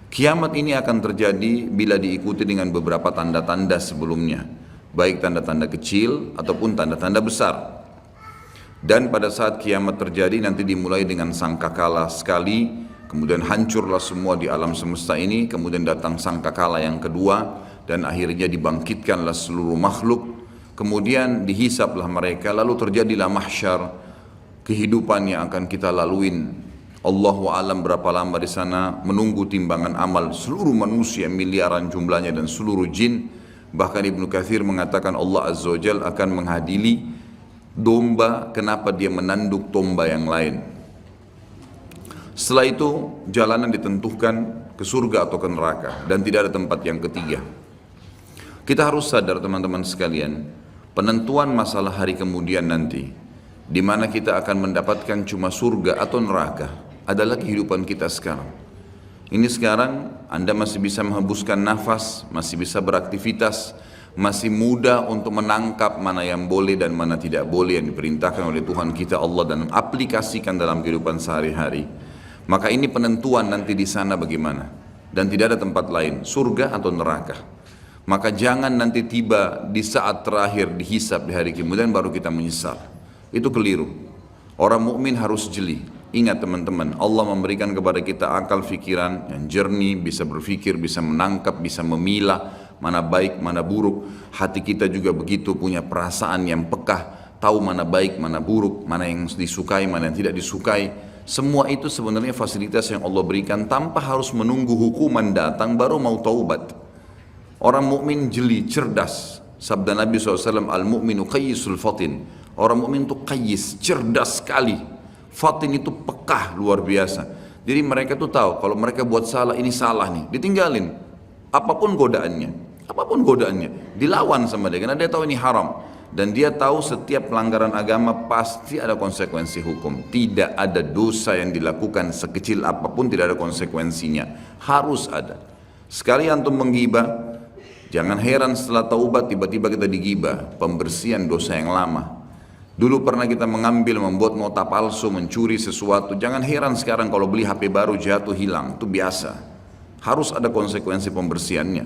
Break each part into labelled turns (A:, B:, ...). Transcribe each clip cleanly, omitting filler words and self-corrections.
A: Kiamat ini akan terjadi bila diikuti dengan beberapa tanda-tanda sebelumnya, baik tanda-tanda kecil ataupun tanda-tanda besar. Dan pada saat kiamat terjadi nanti dimulai dengan sangkakala sekali, kemudian hancurlah semua di alam semesta ini, kemudian datang sangkakala yang kedua, dan akhirnya dibangkitkanlah seluruh makhluk, kemudian dihisaplah mereka, lalu terjadilah mahsyar, kehidupan yang akan kita laluin. Allahu alam berapa lama di sana, menunggu timbangan amal seluruh manusia miliaran jumlahnya dan seluruh jin. Bahkan Ibnu Katsir mengatakan Allah Azza wa Jalla akan menghadiri domba, kenapa dia menanduk domba yang lain. Setelah itu jalanan ditentukan ke surga atau ke neraka dan tidak ada tempat yang ketiga. Kita harus sadar teman-teman sekalian, penentuan masalah hari kemudian nanti, di mana kita akan mendapatkan cuma surga atau neraka, adalah kehidupan kita sekarang. Ini sekarang Anda masih bisa menghembuskan nafas, masih bisa beraktivitas, masih muda untuk menangkap mana yang boleh dan mana tidak boleh yang diperintahkan oleh Tuhan kita Allah dan aplikasikan dalam kehidupan sehari-hari. Maka ini penentuan nanti di sana bagaimana, dan tidak ada tempat lain, surga atau neraka. Maka jangan nanti tiba di saat terakhir dihisab di hari kemudian baru kita menyesal. Itu keliru. Orang mukmin harus jeli. Ingat teman-teman, Allah memberikan kepada kita akal fikiran yang jernih, bisa berpikir, bisa menangkap, bisa memilah mana baik, mana buruk. Hati kita juga begitu, punya perasaan yang pekah, tahu mana baik, mana buruk, mana yang disukai, mana yang tidak disukai. Semua itu sebenarnya fasilitas yang Allah berikan tanpa harus menunggu hukuman datang baru mau taubat. Orang mukmin jeli, cerdas. Sabda Nabi SAW, al-mu'minu qayyisul fatin. Orang mukmin itu qayyis, cerdas sekali. Fatin itu pekah luar biasa. Jadi mereka tuh tahu kalau mereka buat salah, ini salah nih, ditinggalin. Apapun godaannya, dilawan sama dia karena dia tahu ini haram. Dan dia tahu setiap pelanggaran agama pasti ada konsekuensi hukum. Tidak ada dosa yang dilakukan sekecil apapun tidak ada konsekuensinya. Harus ada. Sekali antum menggibah, jangan heran setelah taubat tiba-tiba kita digibah. Pembersihan dosa yang lama. Dulu pernah kita mengambil, membuat nota palsu, mencuri sesuatu. Jangan heran sekarang kalau beli HP baru jatuh hilang. Itu biasa. Harus ada konsekuensi pembersihannya.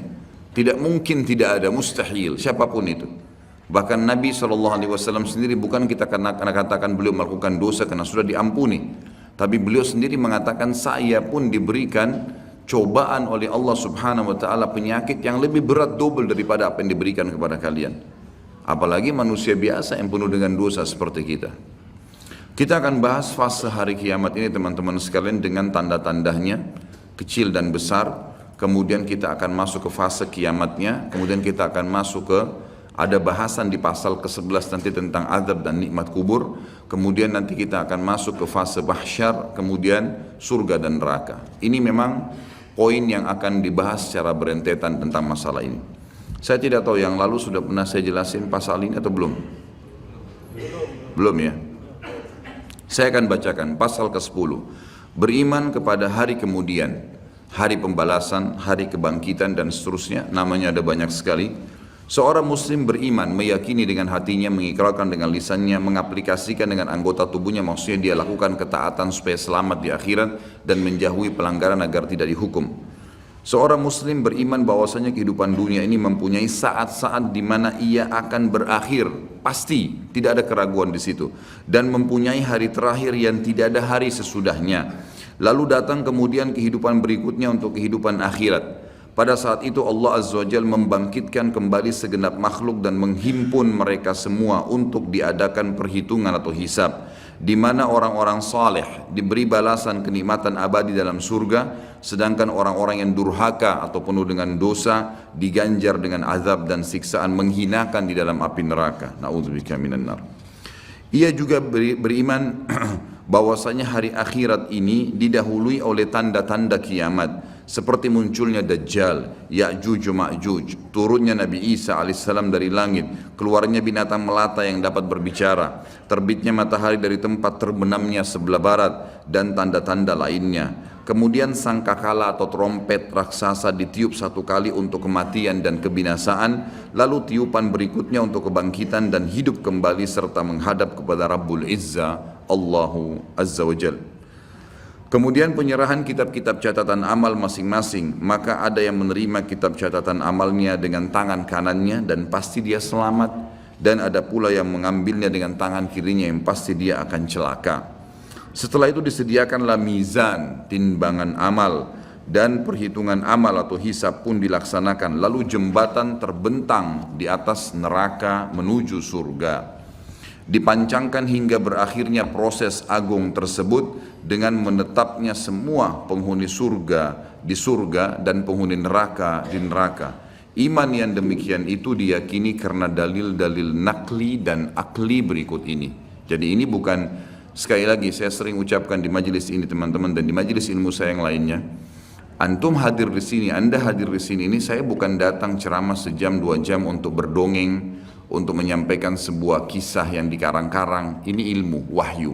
A: Tidak mungkin tidak ada, mustahil. Siapapun itu. Bahkan Nabi SAW sendiri bukan kita karena katakan beliau melakukan dosa karena sudah diampuni. Tapi beliau sendiri mengatakan saya pun diberikan cobaan oleh Allah Subhanahu Wa Taala penyakit yang lebih berat double daripada apa yang diberikan kepada kalian. Apalagi manusia biasa yang penuh dengan dosa seperti kita. Kita akan bahas fase hari kiamat ini teman-teman sekalian dengan tanda-tandanya kecil dan besar. Kemudian kita akan masuk ke fase kiamatnya. Kemudian kita akan masuk ke ada bahasan di pasal ke-11 nanti tentang azab dan nikmat kubur. Kemudian nanti kita akan masuk ke fase mahsyar, kemudian surga dan neraka. Ini memang poin yang akan dibahas secara berentetan tentang masalah ini. Saya tidak tahu yang lalu sudah pernah saya jelasin pasal ini atau belum? Belum ya? Saya akan bacakan pasal ke-10. Beriman kepada hari kemudian, hari pembalasan, hari kebangkitan dan seterusnya. Namanya ada banyak sekali. Seorang muslim beriman, meyakini dengan hatinya, mengikrarkan dengan lisannya, mengaplikasikan dengan anggota tubuhnya, maksudnya dia lakukan ketaatan supaya selamat di akhirat dan menjauhi pelanggaran agar tidak dihukum. Seorang muslim beriman bahwasanya kehidupan dunia ini mempunyai saat-saat di mana ia akan berakhir, pasti tidak ada keraguan di situ, dan mempunyai hari terakhir yang tidak ada hari sesudahnya. Lalu datang kemudian kehidupan berikutnya untuk kehidupan akhirat. Pada saat itu Allah Azza wa Jalla membangkitkan kembali segenap makhluk dan menghimpun mereka semua untuk diadakan perhitungan atau hisab, di mana orang-orang saleh diberi balasan kenikmatan abadi dalam surga, sedangkan orang-orang yang durhaka atau penuh dengan dosa diganjar dengan azab dan siksaan menghinakan di dalam api neraka. Na'udzubika minan nar. Ia juga beriman bahwasanya hari akhirat ini didahului oleh tanda-tanda kiamat, seperti munculnya Dajjal, Ya'juj Ma'juj, turunnya Nabi Isa alaihissalam dari langit, keluarnya binatang melata yang dapat berbicara, terbitnya matahari dari tempat terbenamnya sebelah barat, dan tanda-tanda lainnya. Kemudian sangkakala atau trompet raksasa ditiup satu kali untuk kematian dan kebinasaan, lalu tiupan berikutnya untuk kebangkitan dan hidup kembali serta menghadap kepada Rabbul Izza, Allahu Azza wa Jalla. Kemudian penyerahan kitab-kitab catatan amal masing-masing, maka ada yang menerima kitab catatan amalnya dengan tangan kanannya dan pasti dia selamat, dan ada pula yang mengambilnya dengan tangan kirinya yang pasti dia akan celaka. Setelah itu disediakanlah mizan, timbangan amal, dan perhitungan amal atau hisab pun dilaksanakan, lalu jembatan terbentang di atas neraka menuju surga. Dipancangkan hingga berakhirnya proses agung tersebut dengan menetapnya semua penghuni surga di surga dan penghuni neraka di neraka. Iman yang demikian itu diyakini karena dalil-dalil nakli dan akli berikut ini. Jadi ini bukan, sekali lagi saya sering ucapkan di majelis ini teman-teman dan di majelis ilmu saya yang lainnya, antum hadir di sini, anda hadir di sini ini, saya bukan datang ceramah sejam 2 jam untuk berdongeng, untuk menyampaikan sebuah kisah yang dikarang-karang. Ini ilmu, wahyu,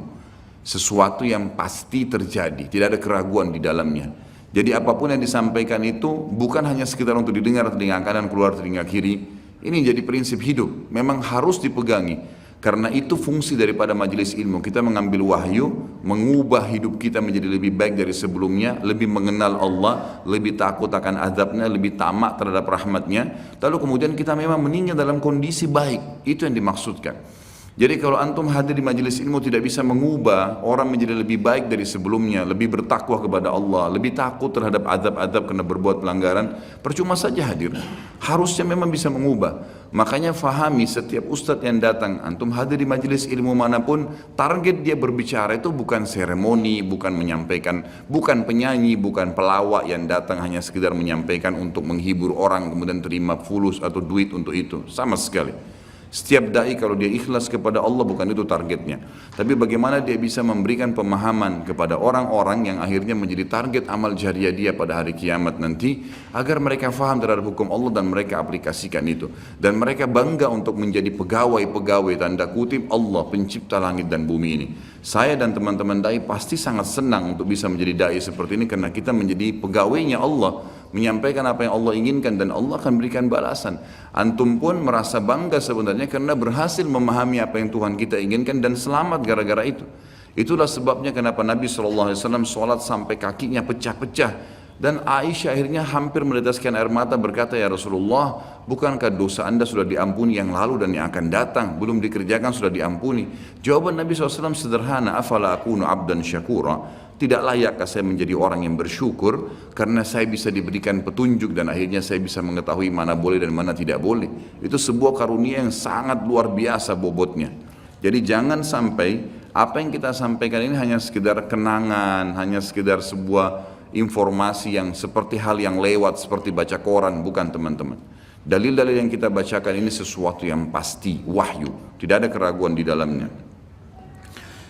A: sesuatu yang pasti terjadi, tidak ada keraguan di dalamnya. Jadi apapun yang disampaikan itu bukan hanya sekedar untuk didengar telinga kanan keluar telinga kiri. Ini jadi prinsip hidup, memang harus dipegangi. Karena itu fungsi daripada majelis ilmu, kita mengambil wahyu, mengubah hidup kita menjadi lebih baik dari sebelumnya, lebih mengenal Allah, lebih takut akan azabnya, lebih tamak terhadap rahmatnya, lalu kemudian kita memang meninggal dalam kondisi baik. Itu yang dimaksudkan. Jadi kalau antum hadir di majelis ilmu tidak bisa mengubah orang menjadi lebih baik dari sebelumnya, lebih bertakwa kepada Allah, lebih takut terhadap azab-azab karena berbuat pelanggaran, percuma saja hadir. Harusnya memang bisa mengubah. Makanya fahami setiap ustadz yang datang, antum hadir di majelis ilmu manapun, target dia berbicara itu bukan seremoni, bukan menyampaikan, bukan penyanyi, bukan pelawak yang datang hanya sekedar menyampaikan untuk menghibur orang kemudian terima fulus atau duit untuk itu, sama sekali. Setiap dai kalau dia ikhlas kepada Allah bukan itu targetnya. Tapi bagaimana dia bisa memberikan pemahaman kepada orang-orang yang akhirnya menjadi target amal jariah dia pada hari kiamat nanti, agar mereka faham terhadap hukum Allah dan mereka aplikasikan itu. Dan mereka bangga untuk menjadi pegawai-pegawai tanda kutip Allah pencipta langit dan bumi ini. Saya dan teman-teman dai pasti sangat senang untuk bisa menjadi dai seperti ini karena kita menjadi pegawainya Allah, menyampaikan apa yang Allah inginkan dan Allah akan berikan balasan. Antum pun merasa bangga sebenarnya karena berhasil memahami apa yang Tuhan kita inginkan dan selamat gara-gara itu. Itulah sebabnya kenapa Nabi SAW sholat sampai kakinya pecah-pecah. Dan Aisyah akhirnya hampir meneteskan air mata berkata, ya Rasulullah, bukankah dosa anda sudah diampuni yang lalu dan yang akan datang, belum dikerjakan sudah diampuni? Jawaban Nabi SAW sederhana, afala akunu abdan syakura, tidak layakkah saya menjadi orang yang bersyukur karena saya bisa diberikan petunjuk dan akhirnya saya bisa mengetahui mana boleh dan mana tidak boleh. Itu sebuah karunia yang sangat luar biasa bobotnya. Jadi jangan sampai apa yang kita sampaikan ini hanya sekedar kenangan, hanya sekedar sebuah informasi yang seperti hal yang lewat seperti baca koran, bukan teman-teman. Dalil-dalil yang kita bacakan ini sesuatu yang pasti, wahyu, tidak ada keraguan di dalamnya.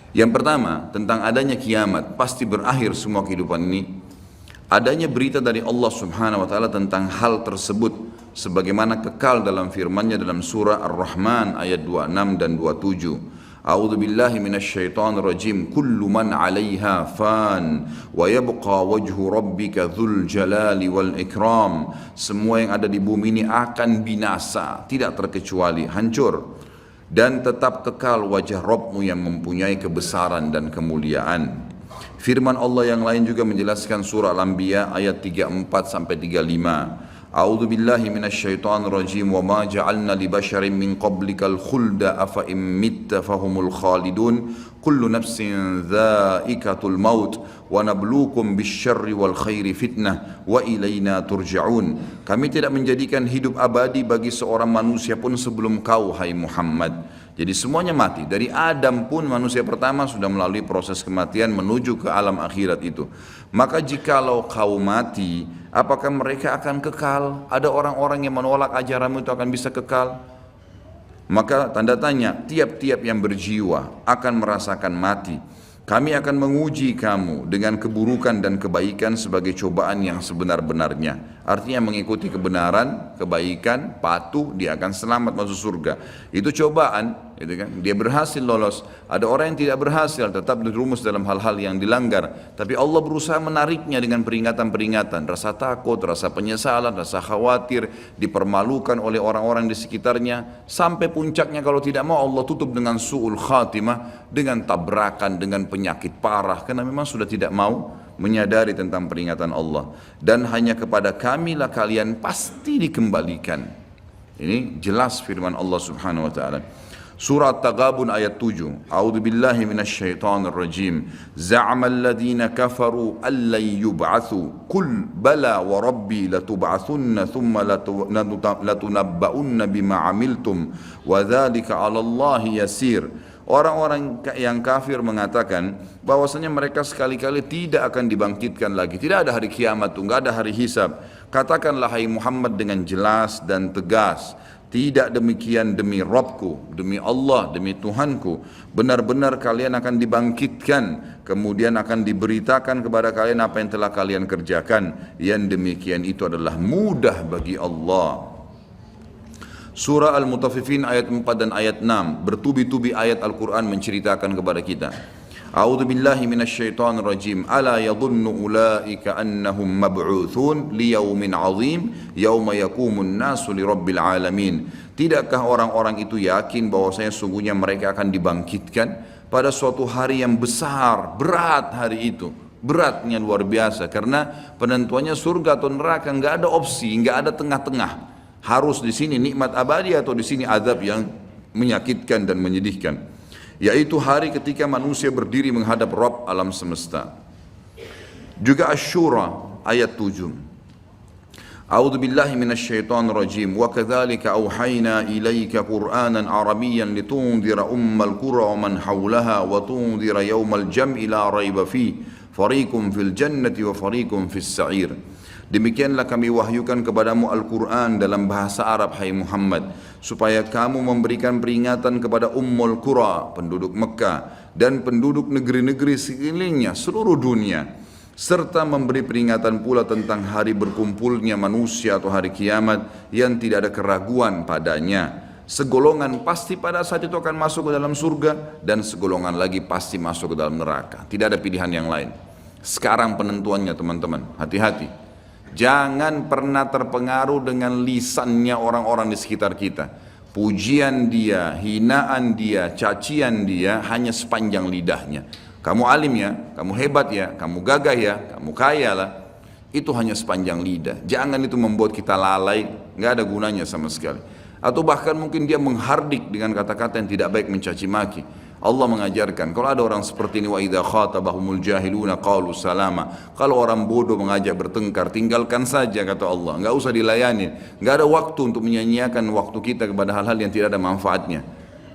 A: Yang pertama, tentang adanya kiamat, pasti berakhir semua kehidupan ini. Adanya berita dari Allah Subhanahu wa taala tentang hal tersebut sebagaimana kekal dalam firman-Nya dalam surah Ar-Rahman ayat 26 dan 27. A'udzu billahi minasyaitonir rajim. Kullu man 'alaiha fan wa yabqa wajhu rabbika dzul jalali wal ikram. Semua yang ada di bumi ini akan binasa, tidak terkecuali hancur, dan tetap kekal wajah Rabbmu yang mempunyai kebesaran dan kemuliaan. Firman Allah yang lain juga menjelaskan surah Al-Anbiya ayat 34 sampai 35. A'udzu billahi minasyaitonir rajim wa ma ja'alna li basharin min qablikal khulda afa in mitta fahumul khalidun kullu nafsin dha'iqatul maut wa nabluukum bisyarri wal khairi fitnah wa ilaina turja'un. Kami tidak menjadikan hidup abadi bagi seorang manusia pun sebelum kau, hai Muhammad. Jadi semuanya mati. Dari Adam pun manusia pertama sudah melalui proses kematian menuju ke alam akhirat itu. Maka jikalau kau mati, apakah mereka akan kekal? Ada orang-orang yang menolak ajaranmu itu akan bisa kekal? Maka tanda tanya, tiap-tiap yang berjiwa akan merasakan mati. Kami akan menguji kamu dengan keburukan dan kebaikan sebagai cobaan yang sebenar-benarnya. Artinya mengikuti kebenaran, kebaikan, patuh, dia akan selamat masuk surga. Itu cobaan, gitu kan? Dia berhasil lolos. Ada orang yang tidak berhasil, tetap dirumus dalam hal-hal yang dilanggar. Tapi Allah berusaha menariknya dengan peringatan-peringatan. Rasa takut, rasa penyesalan, rasa khawatir, dipermalukan oleh orang-orang di sekitarnya. Sampai puncaknya kalau tidak mau Allah tutup dengan su'ul khatimah, dengan tabrakan, dengan penyakit parah. Karena memang sudah tidak mau menyadari tentang peringatan Allah. Dan hanya kepada kamilah kalian pasti dikembalikan. Ini jelas firman Allah subhanahu wa ta'ala. Surah Taghabun ayat 7. A'udzu billahi minasyaitonir rajim. Za'ama alladhina kafaru allan yub'atsu. Qul bala wa rabbi latub'atsunna thumma latunabba'unna bima 'amiltum wa dzalika 'ala Allahi yasir. Orang-orang yang kafir mengatakan bahwasanya mereka sekali-kali tidak akan dibangkitkan lagi. Tidak ada hari kiamat, enggak ada hari hisab. Katakanlah hai Muhammad dengan jelas dan tegas, tidak demikian demi Rabbku, demi Allah, demi Tuhanku. Benar-benar kalian akan dibangkitkan, kemudian akan diberitakan kepada kalian apa yang telah kalian kerjakan. Yang demikian itu adalah mudah bagi Allah. Surah Al-Mutaffifin ayat 4 dan ayat 6, bertubi-tubi ayat Al-Quran menceritakan kepada kita. A'udzu billahi minasyaitonir rajim. Ala yadhunnu ulaika annahum mab'utsun liyaumin 'azim yauma yaqumun nasu lirabbil alamin. Tidakkah orang-orang itu yakin bahwasanya sungguhnya mereka akan dibangkitkan pada suatu hari yang besar, berat hari itu. Beratnya luar biasa karena penentuannya surga atau neraka, enggak ada opsi, enggak ada tengah-tengah. Harus di sini nikmat abadi atau di sini azab yang menyakitkan dan menyedihkan. Yaitu hari ketika manusia berdiri menghadap Rabb alam semesta. Juga Asy-Syura ayat 7. A'udzu billahi minasyaitonir rajim. Wa kadzalika auhayna ilaika Qur'anan Arabiyyan litunzira ummal qura wa man haulaha wa tunzira yaumal jam'i la raiba fi fariqum fil jannati wa fariqum fis sa'ir. Demikianlah kami wahyukan kepadamu Al-Quran dalam bahasa Arab, hai Muhammad, supaya kamu memberikan peringatan kepada Ummul Qura, penduduk Mekah, dan penduduk negeri-negeri sekelilingnya, seluruh dunia, serta memberi peringatan pula tentang hari berkumpulnya manusia atau hari kiamat yang tidak ada keraguan padanya. Segolongan pasti pada saat itu akan masuk ke dalam surga, dan segolongan lagi pasti masuk ke dalam neraka. Tidak ada pilihan yang lain. Sekarang penentuannya teman-teman, hati-hati. Jangan pernah terpengaruh dengan lisannya orang-orang di sekitar kita. Pujian dia, hinaan dia, cacian dia hanya sepanjang lidahnya. Kamu alim ya, kamu hebat ya, kamu gagah ya, kamu kaya lah. Itu hanya sepanjang lidah. Jangan itu membuat kita lalai, nggak ada gunanya sama sekali. Atau bahkan mungkin dia menghardik dengan kata-kata yang tidak baik, mencaci maki. Allah mengajarkan, kalau ada orang seperti ini, wa idza khatabahumul jahiluna qalu salama. Kalau orang bodoh mengajak bertengkar, tinggalkan saja kata Allah, enggak usah dilayani. Enggak ada waktu untuk menyanyiakan waktu kita kepada hal-hal yang tidak ada manfaatnya.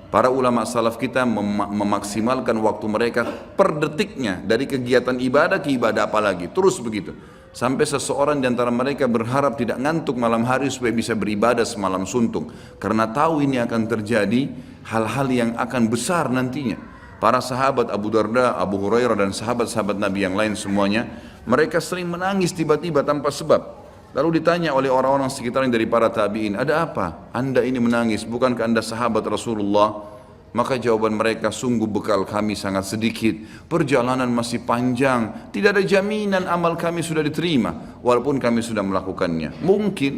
A: Para ulama salaf kita memaksimalkan waktu mereka per detiknya, dari kegiatan ibadah ke ibadah apalagi, terus begitu. Sampai seseorang di antara mereka berharap tidak ngantuk malam hari supaya bisa beribadah semalam suntuk. Karena tahu ini akan terjadi hal-hal yang akan besar nantinya. Para sahabat Abu Darda, Abu Hurairah dan sahabat-sahabat Nabi yang lain semuanya, mereka sering menangis tiba-tiba tanpa sebab. Lalu ditanya oleh orang-orang sekitarnya dari para tabi'in, ada apa? Anda ini menangis, bukankah Anda sahabat Rasulullah? Maka jawaban mereka, sungguh bekal kami sangat sedikit, perjalanan masih panjang, tidak ada jaminan amal kami sudah diterima, walaupun kami sudah melakukannya. Mungkin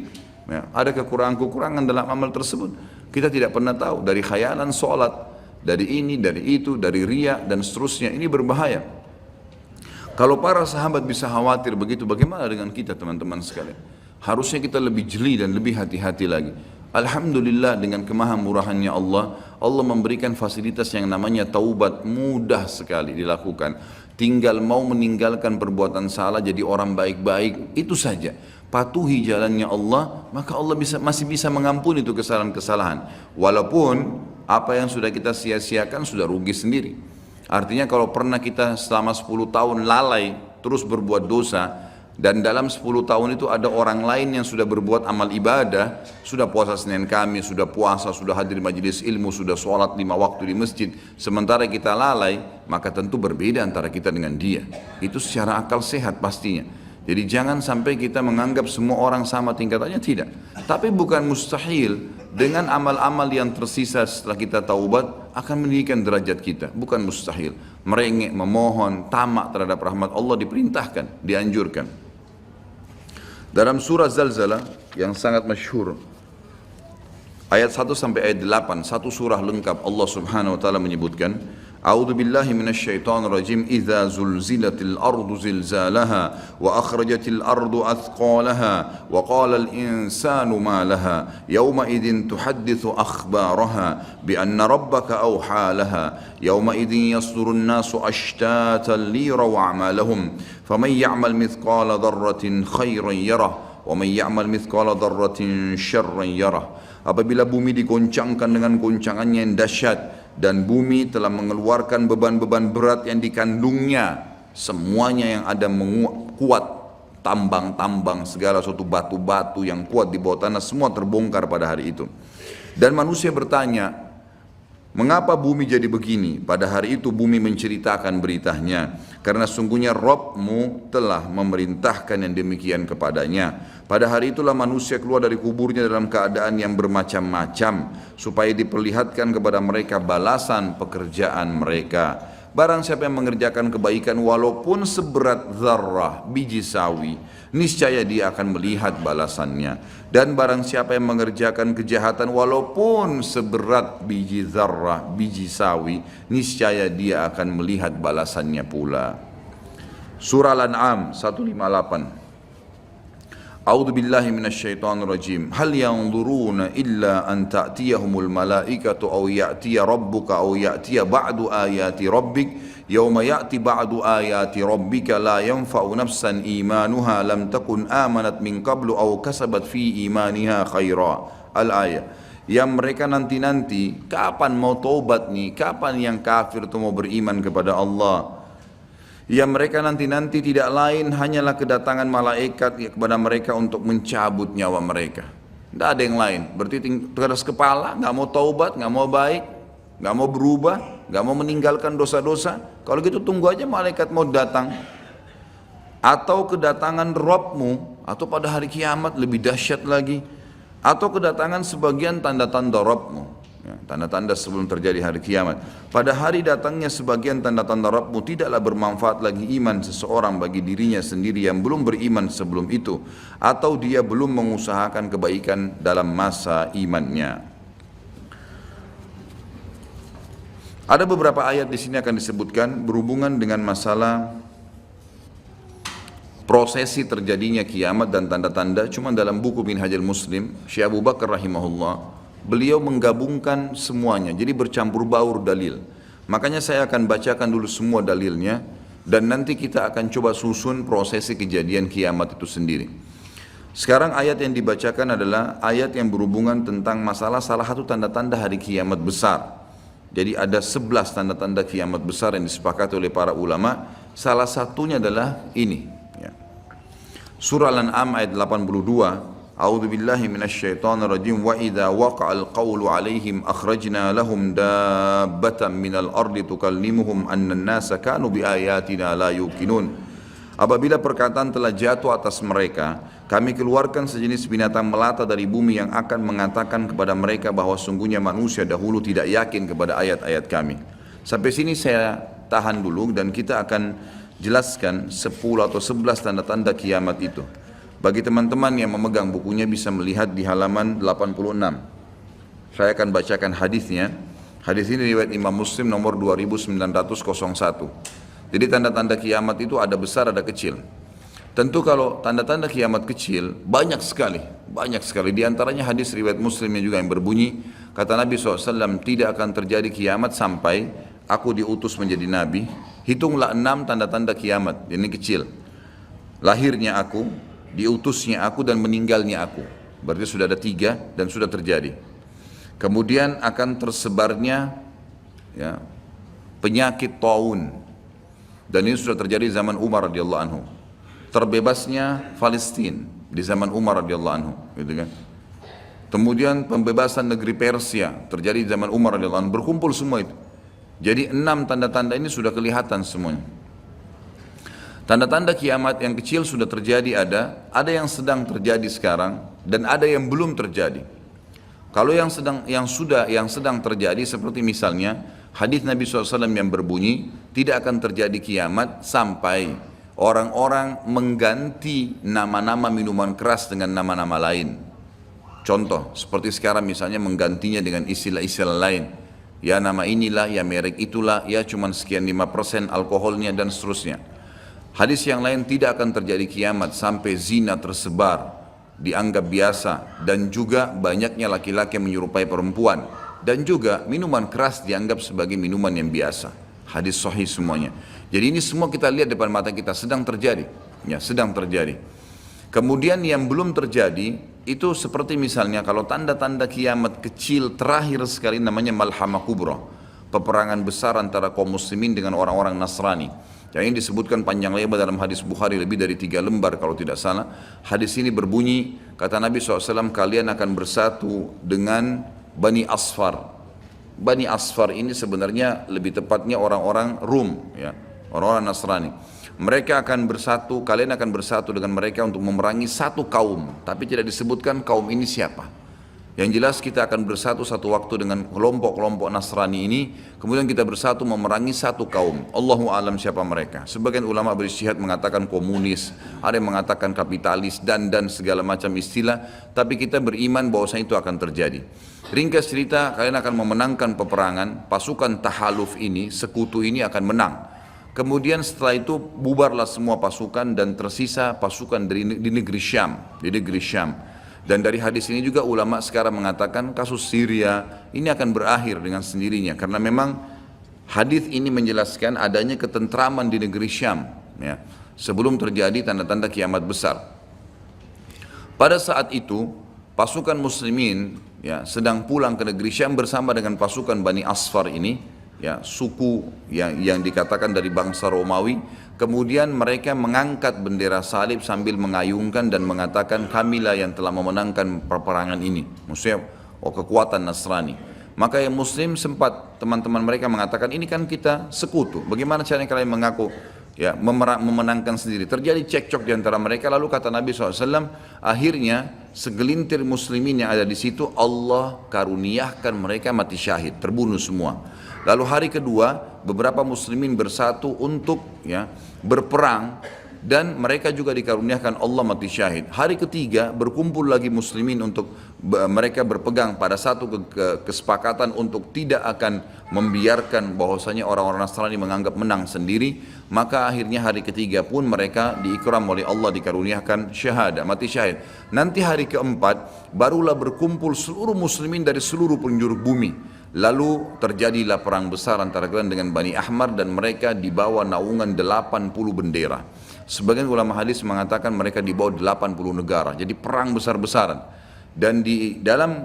A: ya, ada kekurangan-kekurangan dalam amal tersebut. Kita tidak pernah tahu, dari khayalan sholat, dari ini, dari itu, dari riya, dan seterusnya. Ini berbahaya. Kalau para sahabat bisa khawatir begitu, bagaimana dengan kita teman-teman sekalian? Harusnya kita lebih jeli dan lebih hati-hati lagi. Alhamdulillah dengan kemahamurahannya Allah, Allah memberikan fasilitas yang namanya taubat, mudah sekali dilakukan. Tinggal mau meninggalkan perbuatan salah, jadi orang baik-baik, itu saja. Patuhi jalannya Allah, maka Allah masih bisa mengampuni itu kesalahan-kesalahan. Walaupun apa yang sudah kita sia-siakan sudah rugi sendiri. Artinya kalau pernah kita selama 10 tahun lalai terus berbuat dosa, dan dalam 10 tahun itu ada orang lain yang sudah berbuat amal ibadah, sudah puasa Senin Kamis, sudah puasa, sudah hadir majelis ilmu, sudah sholat 5 waktu di masjid, sementara kita lalai, maka tentu berbeda antara kita dengan dia. Itu secara akal sehat pastinya. Jadi jangan sampai kita menganggap semua orang sama tingkatannya, tidak. Tapi bukan mustahil dengan amal-amal yang tersisa setelah kita taubat akan meninggikan derajat kita, bukan mustahil. Merengek, memohon, tamak terhadap rahmat Allah diperintahkan, dianjurkan. Dalam surah Zalzalah yang sangat masyhur, ayat 1 sampai ayat 8, satu surah lengkap, Allah Subhanahu wa taala menyebutkan, A'udzu billahi minasyaitonir rajim. Idza zulzilatil ardu zilzalaha wa akhrajatil ardu athqalaha wa qala al insanu ma laha yawma idzin tuhadditsu akhbaraha bi anna rabbaka awha laha yawma idzin yasdurun nasu ashtatan liyaraw a'malahum faman ya'mal mithqala dharratin khairan yarah wa man ya'mal mithqala dharratin syarran yarah. Apabila bumi digoncangkan dengan goncangannya yang dahsyat dan bumi telah mengeluarkan beban-beban berat yang dikandungnya, semuanya yang ada kuat, tambang-tambang segala suatu batu-batu yang kuat di bawah tanah semua terbongkar pada hari itu. Dan manusia bertanya, mengapa bumi jadi begini? Pada hari itu bumi menceritakan beritanya, karena sungguhnya Rabbmu telah memerintahkan yang demikian kepadanya. Pada hari itulah manusia keluar dari kuburnya dalam keadaan yang bermacam-macam, supaya diperlihatkan kepada mereka balasan pekerjaan mereka. Barang siapa yang mengerjakan kebaikan walaupun seberat zarrah, biji sawi, niscaya dia akan melihat balasannya. Dan barang siapa yang mengerjakan kejahatan walaupun seberat biji zarrah, biji sawi, niscaya dia akan melihat balasannya pula. Surah Al-An'am 158. A'udzu billahi minasyaitonir rajim. Hal yanzuruna illa an ta'tiyahumul malaikatu aw ya'tiya rabbuka aw ya'tiya ba'du ayati rabbik yawma ya'ti ba'du ayati rabbika la yanfa'u nafsan imanuha lam takun amanat min qablu aw kasabat fi imaniha khaira. Al-ayah. Yang mereka nanti-nanti, kapan mau taubat nih? Kapan yang kafir itu mau beriman kepada Allah? Yang mereka nanti-nanti tidak lain hanyalah kedatangan malaikat kepada mereka untuk mencabut nyawa mereka. Tidak ada yang lain. Berarti keras kepala, nggak mau taubat, nggak mau baik, nggak mau berubah, nggak mau meninggalkan dosa-dosa. Kalau gitu tunggu aja malaikat mau datang. Atau kedatangan Rabbmu, atau pada hari kiamat lebih dahsyat lagi. Atau kedatangan sebagian tanda-tanda Rabbmu. Ya, tanda-tanda sebelum terjadi hari kiamat. Pada hari datangnya sebagian tanda-tanda Rabbmu, tidaklah bermanfaat lagi iman seseorang bagi dirinya sendiri yang belum beriman sebelum itu, atau dia belum mengusahakan kebaikan dalam masa imannya. Ada beberapa ayat di sini akan disebutkan berhubungan dengan masalah prosesi terjadinya kiamat dan tanda-tanda. Cuma dalam buku Minhajul Muslim, Syekh Abu Bakar rahimahullah, beliau menggabungkan semuanya, jadi bercampur baur dalil. Makanya saya akan bacakan dulu semua dalilnya, dan nanti kita akan coba susun prosesi kejadian kiamat itu sendiri. Sekarang ayat yang dibacakan adalah ayat yang berhubungan tentang masalah salah satu tanda-tanda hari kiamat besar. Jadi ada 11 tanda-tanda kiamat besar yang disepakati oleh para ulama. Salah satunya adalah ini. Surah Al-An'am ayat 82. A'udzu billahi minasyaitonir rajim. Wa idza waqa'al qawlu 'alaihim akhrajna lahum dabbatan minal ardi tukallimuhum anna an-nasa kanu biayatina la yuqinun. Apabila perkataan telah jatuh atas mereka, kami keluarkan sejenis binatang melata dari bumi yang akan mengatakan kepada mereka bahwa sungguhnya manusia dahulu tidak yakin kepada ayat-ayat kami. Sampai sini saya tahan dulu dan kita akan jelaskan 10 atau 11 tanda-tanda kiamat itu. Bagi teman-teman yang memegang bukunya bisa melihat di halaman 86. Saya akan bacakan hadisnya. Hadis ini riwayat Imam Muslim nomor 2901. Jadi tanda-tanda kiamat itu ada besar ada kecil. Tentu kalau tanda-tanda kiamat kecil banyak sekali. Di antaranya hadis riwayat Muslimnya juga yang berbunyi, kata Nabi SAW, tidak akan terjadi kiamat sampai aku diutus menjadi Nabi. Hitunglah 6 tanda-tanda kiamat, ini kecil. Lahirnya aku, diutusnya aku, dan meninggalnya aku. Berarti sudah ada 3 dan sudah terjadi. Kemudian akan tersebarnya penyakit taun, dan ini sudah terjadi zaman Umar radhiyallahu anhu. Terbebasnya Palestina di zaman Umar radhiyallahu anhu, gitu kan. Kemudian pembebasan negeri Persia terjadi di zaman Umar radhiyallahu anhu. Berkumpul semua itu. Jadi 6 tanda-tanda ini sudah kelihatan semuanya. Tanda-tanda kiamat yang kecil sudah terjadi, ada yang sedang terjadi sekarang dan ada yang belum terjadi. Kalau yang sedang terjadi seperti misalnya hadis Nabi SAW yang berbunyi, tidak akan terjadi kiamat sampai orang-orang mengganti nama-nama minuman keras dengan nama-nama lain. Contoh seperti sekarang misalnya menggantinya dengan istilah-istilah lain. Ya nama inilah, ya merek itulah, ya cuman sekian 5% alkoholnya dan seterusnya. Hadis yang lain, tidak akan terjadi kiamat sampai zina tersebar, dianggap biasa, dan juga banyaknya laki-laki yang menyerupai perempuan, dan juga minuman keras dianggap sebagai minuman yang biasa. Hadis sahih semuanya. Jadi ini semua kita lihat depan mata kita sedang terjadi, ya sedang terjadi. Kemudian yang belum terjadi itu seperti misalnya kalau tanda-tanda kiamat kecil terakhir sekali namanya Malhamah Kubra, peperangan besar antara kaum muslimin dengan orang-orang Nasrani. Yang ini disebutkan panjang lebar dalam hadis Bukhari, lebih dari 3 lembar kalau tidak salah. Hadis ini berbunyi, kata Nabi SAW, kalian akan bersatu dengan Bani Asfar. Bani Asfar ini sebenarnya lebih tepatnya orang-orang Rum, ya, orang-orang Nasrani. Mereka akan bersatu, kalian akan bersatu dengan mereka untuk memerangi satu kaum, tapi tidak disebutkan kaum ini siapa. Yang jelas kita akan bersatu satu waktu dengan kelompok-kelompok Nasrani ini, kemudian kita bersatu memerangi satu kaum. Allahu alam siapa mereka. Sebagian ulama berijtihad mengatakan komunis, ada yang mengatakan kapitalis dan segala macam istilah, tapi kita beriman bahwasanya itu akan terjadi. Ringkas cerita, kalian akan memenangkan peperangan, pasukan tahaluf ini, sekutu ini akan menang. Kemudian setelah itu bubarlah semua pasukan dan tersisa pasukan di negeri Syam, di negeri Syam. Dan dari hadis ini juga ulama sekarang mengatakan kasus Syria ini akan berakhir dengan sendirinya, karena memang hadis ini menjelaskan adanya ketentraman di negeri Syam, ya, sebelum terjadi tanda-tanda kiamat besar. Pada saat itu pasukan muslimin, ya, sedang pulang ke negeri Syam bersama dengan pasukan Bani Asfar ini, ya, suku yang dikatakan dari bangsa Romawi. Kemudian mereka mengangkat bendera salib sambil mengayungkan dan mengatakan, kamilah yang telah memenangkan peperangan ini, maksudnya kekuatan Nasrani. Maka yang muslim sempat, teman-teman mereka mengatakan, ini kan kita sekutu, bagaimana caranya kalian mengaku, ya, memenangkan sendiri. Terjadi cekcok di antara mereka. Lalu kata Nabi SAW, akhirnya segelintir muslimin yang ada di situ Allah karuniakan mereka mati syahid, terbunuh semua. Lalu hari kedua beberapa muslimin bersatu untuk, ya, berperang, dan mereka juga dikaruniakan Allah mati syahid. Hari ketiga berkumpul lagi muslimin untuk mereka berpegang pada satu kesepakatan untuk tidak akan membiarkan bahwasanya orang-orang Nasrani menganggap menang sendiri. Maka akhirnya hari ketiga pun mereka diikram oleh Allah, dikaruniakan syahadah, mati syahid. Nanti hari keempat barulah berkumpul seluruh muslimin dari seluruh penjuru bumi. Lalu terjadilah perang besar antara kalian dengan Bani Ahmar, dan mereka dibawa naungan 80 bendera. Sebagian ulama hadis mengatakan mereka dibawa 80 negara. Jadi perang besar-besaran. Dan di dalam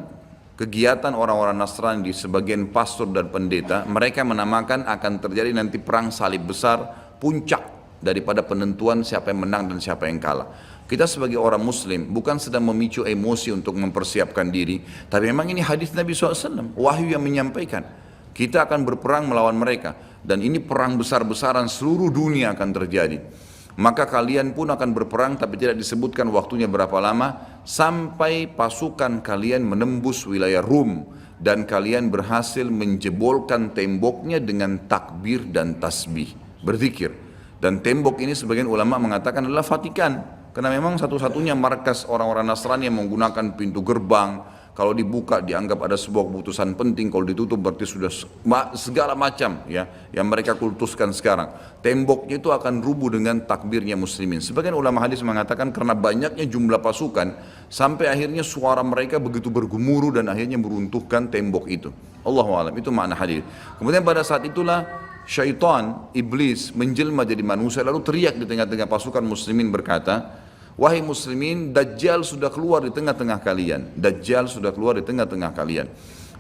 A: kegiatan orang-orang Nasrani, di sebagian pastor dan pendeta, mereka menamakan akan terjadi nanti perang salib besar, puncak daripada penentuan siapa yang menang dan siapa yang kalah. Kita sebagai orang muslim bukan sedang memicu emosi untuk mempersiapkan diri, tapi memang ini hadis Nabi SAW, wahyu yang menyampaikan kita akan berperang melawan mereka, dan ini perang besar-besaran seluruh dunia akan terjadi. Maka kalian pun akan berperang, tapi tidak disebutkan waktunya berapa lama, sampai pasukan kalian menembus wilayah Rum dan kalian berhasil menjebolkan temboknya dengan takbir dan tasbih, berzikir. Dan tembok ini sebagian ulama mengatakan adalah Vatikan, karena memang satu-satunya markas orang-orang Nasrani yang menggunakan pintu gerbang. Kalau dibuka dianggap ada sebuah keputusan penting, kalau ditutup berarti sudah segala macam, ya, yang mereka kultuskan sekarang. Temboknya itu akan rubuh dengan takbirnya muslimin. Sebagian ulama hadis mengatakan karena banyaknya jumlah pasukan sampai akhirnya suara mereka begitu bergemuruh dan akhirnya meruntuhkan tembok itu. Allahu a'lam, itu makna hadis. Kemudian pada saat itulah syaitan, iblis menjelma jadi manusia, lalu teriak di tengah-tengah pasukan muslimin berkata, wahai muslimin, Dajjal sudah keluar di tengah-tengah kalian. Dajjal sudah keluar di tengah-tengah kalian.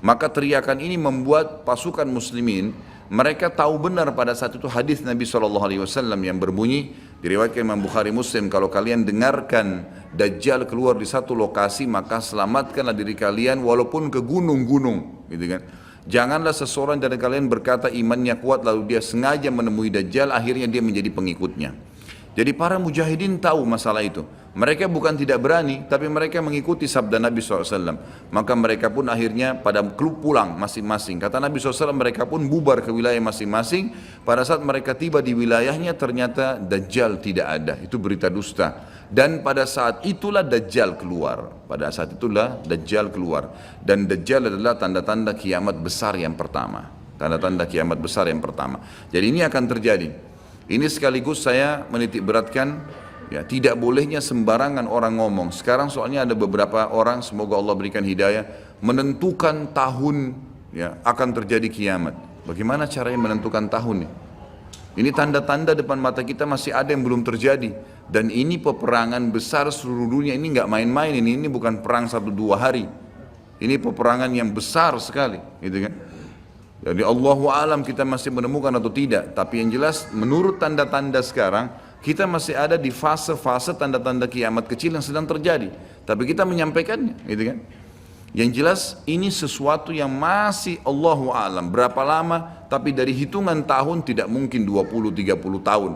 A: Maka teriakan ini membuat pasukan muslimin, mereka tahu benar pada saat itu hadis Nabi SAW yang berbunyi, diriwayatkan Imam Bukhari Muslim, kalau kalian dengarkan Dajjal keluar di satu lokasi, maka selamatkanlah diri kalian walaupun ke gunung-gunung, gitu kan. Janganlah seseorang dari kalian berkata imannya kuat lalu dia sengaja menemui Dajjal, akhirnya dia menjadi pengikutnya. Jadi para mujahidin tahu masalah itu. Mereka bukan tidak berani, tapi mereka mengikuti sabda Nabi SAW. Maka mereka pun akhirnya pada klub pulang masing-masing. Kata Nabi SAW, mereka pun bubar ke wilayah masing-masing. Pada saat mereka tiba di wilayahnya, ternyata Dajjal tidak ada. Itu berita dusta. Dan pada saat itulah Dajjal keluar. Pada saat itulah Dajjal keluar. Dan Dajjal adalah tanda-tanda kiamat besar yang pertama. Tanda-tanda kiamat besar yang pertama. Jadi ini akan terjadi. Ini sekaligus saya menitik beratkan, ya, tidak bolehnya sembarangan orang ngomong. Sekarang soalnya ada beberapa orang, semoga Allah berikan hidayah, menentukan tahun, ya, akan terjadi kiamat. Bagaimana caranya menentukan tahun? Ini tanda-tanda depan mata kita masih ada yang belum terjadi. Dan ini peperangan besar seluruh dunia, ini nggak main-main, ini bukan perang 1-2 hari. Ini peperangan yang besar sekali, gitu kan? Jadi Allahu alam kita masih menemukan atau tidak. Tapi yang jelas menurut tanda-tanda sekarang, kita masih ada di fase-fase tanda-tanda kiamat kecil yang sedang terjadi. Tapi kita menyampaikannya, gitu kan? Yang jelas ini sesuatu yang masih Allahu a'lam berapa lama, tapi dari hitungan tahun tidak mungkin 20-30 tahun.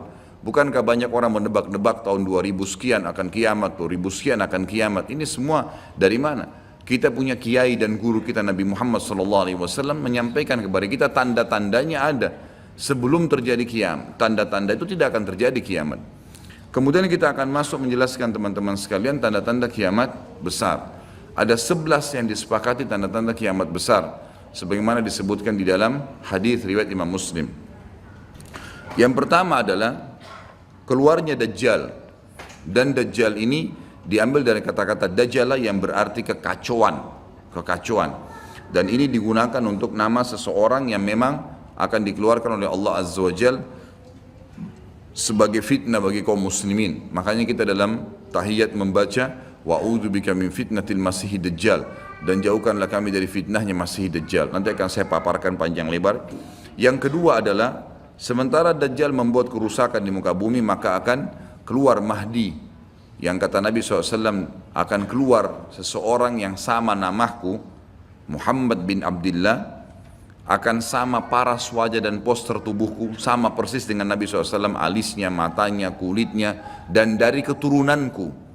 A: Bukankah banyak orang menebak-nebak tahun 2000 sekian akan kiamat, 2000 sekian akan kiamat. Ini semua dari mana? Kita punya kiai dan guru kita Nabi Muhammad SAW menyampaikan kepada kita tanda-tandanya ada sebelum terjadi kiamat. Tanda-tanda itu tidak akan terjadi kiamat. Kemudian kita akan masuk menjelaskan teman-teman sekalian tanda-tanda kiamat besar. Ada 11 yang disepakati tanda-tanda kiamat besar, sebagaimana disebutkan di dalam hadis riwayat Imam Muslim. Yang pertama adalah keluarnya Dajjal. Dan Dajjal ini diambil dari kata-kata Dajjala yang berarti kekacauan. Dan ini digunakan untuk nama seseorang yang memang akan dikeluarkan oleh Allah Azza wa Jal sebagai fitnah bagi kaum muslimin. Makanya kita dalam tahiyat membaca wa'udzubika min fitnatil masiihid dajjal, dan jauhkanlah kami dari fitnahnya Masih Dajjal. Nanti akan saya paparkan panjang lebar. Yang kedua adalah sementara Dajjal membuat kerusakan di muka bumi, maka akan keluar Mahdi, yang kata Nabi SAW akan keluar seseorang yang sama namaku, Muhammad bin Abdullah, akan sama paras wajah dan poster tubuhku, sama persis dengan Nabi SAW, alisnya, matanya, kulitnya, dan dari keturunanku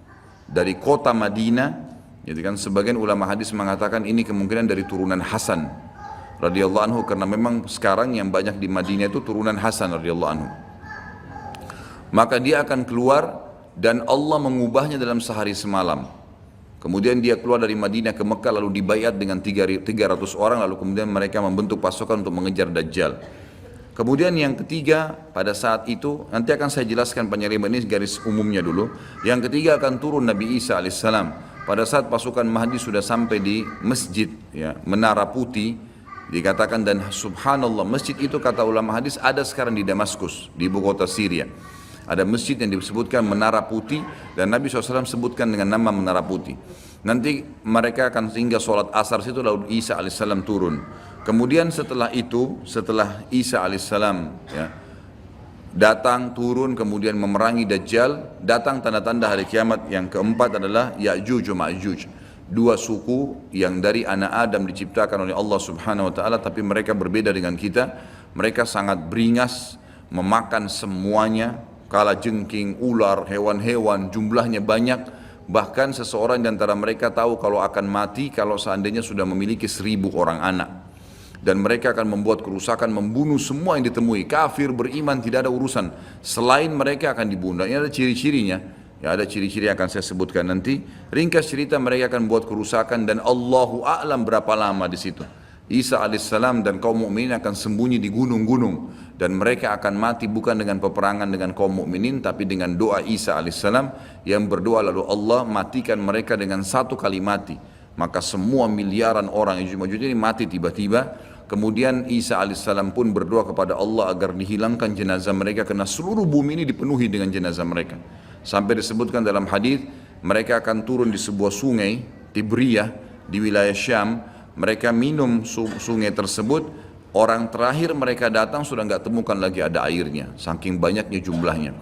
A: dari kota Madinah. Jadi kan sebagian ulama hadis mengatakan ini kemungkinan dari turunan Hasan radhiyallahu anhu, karena memang sekarang yang banyak di Madinah itu turunan Hasan radhiyallahu anhu. Maka dia akan keluar dan Allah mengubahnya dalam sehari semalam. Kemudian dia keluar dari Madinah ke Mekah, lalu dibayat dengan 300 orang, lalu kemudian mereka membentuk pasukan untuk mengejar Dajjal. Kemudian yang ketiga, pada saat itu, nanti akan saya jelaskan penyelidikan ini garis umumnya dulu. Yang ketiga akan turun Nabi Isa alaihissalam. Pada saat pasukan Mahdi sudah sampai di masjid, ya, Menara Putih, dikatakan, dan subhanallah, masjid itu kata ulama hadis ada sekarang di Damaskus, di ibu kota Syria. Ada masjid yang disebutkan Menara Putih, dan Nabi SAW sebutkan dengan nama Menara Putih. Nanti mereka akan singgah sholat asar situ, lalu Isa alaihissalam turun. Kemudian setelah itu, setelah Isa alaihissalam, ya, datang turun kemudian memerangi Dajjal, datang tanda-tanda hari kiamat. Yang keempat adalah Ya'juj wa Ma'juj, dua suku yang dari anak Adam diciptakan oleh Allah Subhanahu wa taala, tapi mereka berbeda dengan kita. Mereka sangat beringas, memakan semuanya, kalajengking, ular, hewan-hewan, jumlahnya banyak. Bahkan seseorang di antara mereka tahu kalau akan mati kalau seandainya sudah memiliki 1000 orang anak. Dan mereka akan membuat kerusakan, membunuh semua yang ditemui. Kafir, beriman, tidak ada urusan. Selain mereka akan dibunuh. Ini ada ciri-cirinya. Ya, ada ciri-ciri yang akan saya sebutkan nanti. Ringkas cerita, mereka akan buat kerusakan dan Allahu a'lam berapa lama di situ. Isa alaihissalam dan kaum mukminin akan sembunyi di gunung-gunung, dan mereka akan mati bukan dengan peperangan dengan kaum mukminin, tapi dengan doa Isa alaihissalam yang berdoa, lalu Allah matikan mereka dengan satu kali mati. Maka semua miliaran orang yang Ya'juj ini mati tiba-tiba. Kemudian Isa alaihissalam pun berdoa kepada Allah agar dihilangkan jenazah mereka, karena seluruh bumi ini dipenuhi dengan jenazah mereka. Sampai disebutkan dalam hadis, mereka akan turun di sebuah sungai Tibriyah di wilayah Syam. Mereka minum sungai tersebut. Orang terakhir mereka datang sudah nggak temukan lagi ada airnya, saking banyaknya jumlahnya.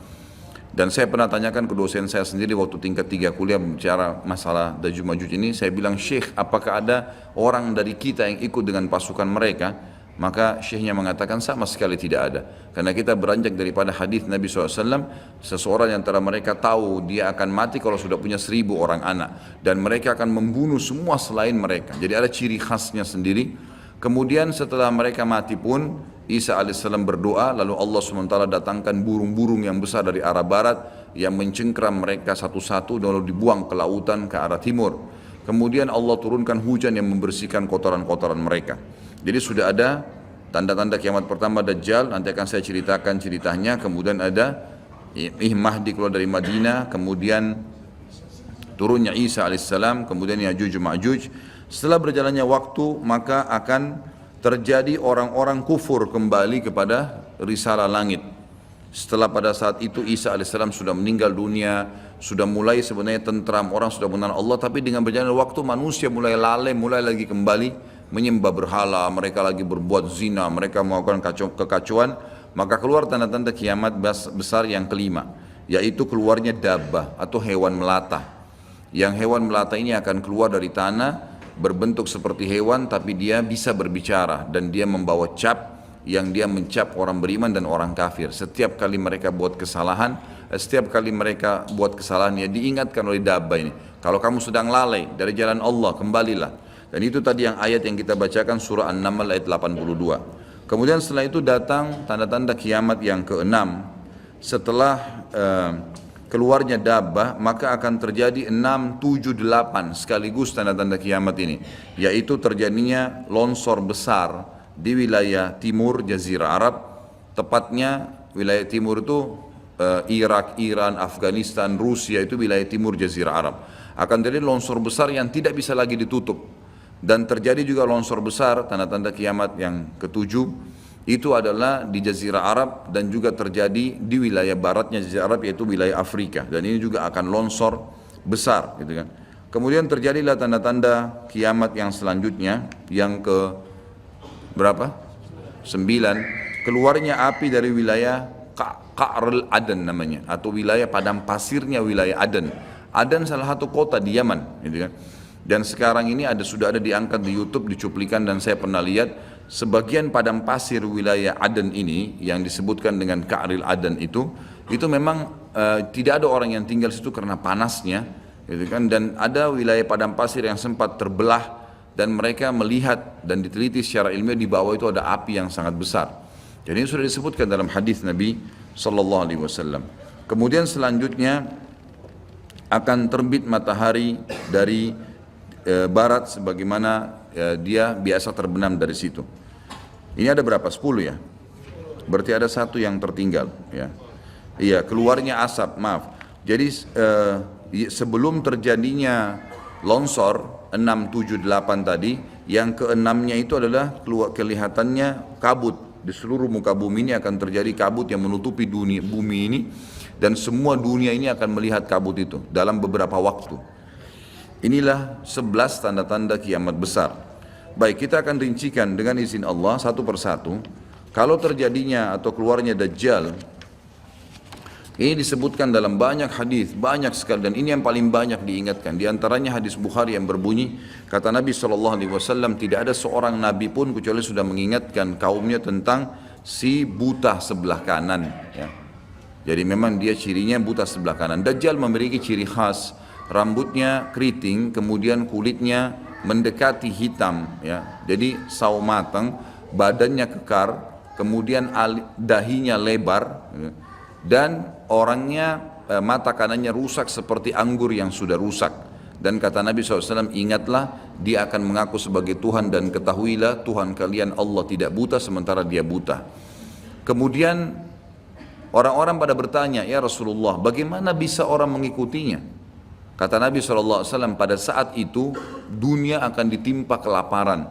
A: Dan saya pernah tanyakan ke dosen saya sendiri waktu tingkat 3 kuliah bicara masalah Ya'juj Ma'juj ini. Saya bilang, Syekh, apakah ada orang dari kita yang ikut dengan pasukan mereka? Maka syekhnya mengatakan sama sekali tidak ada. Karena kita beranjak daripada hadis Nabi SAW, seseorang yang antara mereka tahu dia akan mati kalau sudah punya 1000 orang anak. Dan mereka akan membunuh semua selain mereka. Jadi ada ciri khasnya sendiri. Kemudian setelah mereka mati pun, Isa alaihissalam berdoa, lalu Allah SWT datangkan burung-burung yang besar dari arah barat, yang mencengkram mereka satu-satu lalu dibuang ke lautan ke arah timur. Kemudian Allah turunkan hujan yang membersihkan kotoran-kotoran mereka. Jadi sudah ada tanda-tanda kiamat pertama Dajjal, nanti akan saya ceritakan ceritanya. Kemudian ada Mahdi keluar dari Madinah, kemudian turunnya Isa alaihissalam, kemudian Ya'juj Ma'juj. Setelah berjalannya waktu maka akan terjadi orang-orang kufur kembali kepada risalah langit. Setelah pada saat itu Isa alaihissalam sudah meninggal dunia, sudah mulai sebenarnya tentram, orang sudah mengenal Allah, tapi dengan berjalannya waktu manusia mulai lalai, mulai lagi kembali menyembah berhala, mereka lagi berbuat zina, mereka melakukan kekacauan, maka keluar tanda-tanda kiamat besar yang kelima, yaitu keluarnya dabbah atau hewan melata. Yang hewan melata ini akan keluar dari tanah, berbentuk seperti hewan tapi dia bisa berbicara dan dia membawa cap yang dia mencap orang beriman dan orang kafir. Setiap kali mereka buat kesalahan, ya diingatkan oleh dabbah ini, kalau kamu sedang lalai dari jalan Allah, kembalilah. Dan itu tadi yang ayat yang kita bacakan surah An-Naml ayat 82. Kemudian setelah itu datang tanda-tanda kiamat yang keenam. Setelah keluarnya dabbah maka akan terjadi 6, 7, 8 sekaligus tanda-tanda kiamat ini, yaitu terjadinya longsor besar di wilayah timur Jazirah Arab. Tepatnya wilayah timur itu Irak, Iran, Afghanistan, Rusia, itu wilayah timur Jazirah Arab. Akan terjadi longsor besar yang tidak bisa lagi ditutup. Dan terjadi juga longsor besar, tanda-tanda kiamat yang ketujuh, itu adalah di Jazirah Arab dan juga terjadi di wilayah baratnya Jazirah Arab, yaitu wilayah Afrika. Dan ini juga akan longsor besar, gitu kan. Kemudian terjadilah tanda-tanda kiamat yang selanjutnya, yang ke berapa? 9. Keluarnya api dari wilayah Qa'rul Aden namanya, atau wilayah padang pasirnya wilayah Aden. Aden salah satu kota di Yaman, gitu kan. Dan sekarang ini sudah ada diangkat di YouTube, dicuplikan, dan saya pernah lihat sebagian padang pasir wilayah Aden ini yang disebutkan dengan Qa'rul Aden itu memang tidak ada orang yang tinggal situ karena panasnya, gitu kan. Dan ada wilayah padang pasir yang sempat terbelah dan mereka melihat dan diteliti secara ilmiah di bawah itu ada api yang sangat besar. Jadi ini sudah disebutkan dalam hadis Nabi sallallahu alaihi wasallam. Kemudian selanjutnya akan terbit matahari dari barat sebagaimana dia biasa terbenam dari situ. Ini ada berapa? 10 ya? Berarti ada satu yang tertinggal ya. Iya, keluarnya asap, maaf. Jadi sebelum terjadinya longsor 6, 7, 8 tadi, yang keenamnya itu adalah kelihatannya kabut. Di seluruh muka bumi ini akan terjadi kabut yang menutupi bumi ini, dan semua dunia ini akan melihat kabut itu dalam beberapa waktu. Inilah 11 tanda-tanda kiamat besar. Baik, kita akan rincikan dengan izin Allah satu persatu. Kalau terjadinya atau keluarnya Dajjal, ini disebutkan dalam banyak hadis, banyak sekali, dan ini yang paling banyak diingatkan. Di antaranya hadis Bukhari yang berbunyi, kata Nabi SAW, tidak ada seorang Nabi pun kecuali sudah mengingatkan kaumnya tentang si buta sebelah kanan. Ya. Jadi memang dia cirinya buta sebelah kanan. Dajjal memiliki ciri khas, rambutnya keriting, kemudian kulitnya mendekati hitam, ya. Jadi sawo matang, badannya kekar, kemudian dahinya lebar, ya. Dan orangnya mata kanannya rusak seperti anggur yang sudah rusak. Dan kata Nabi SAW, ingatlah dia akan mengaku sebagai Tuhan, dan ketahuilah Tuhan kalian Allah tidak buta sementara dia buta. Kemudian orang-orang pada bertanya, ya Rasulullah, bagaimana bisa orang mengikutinya? Kata Nabi SAW, pada saat itu dunia akan ditimpa kelaparan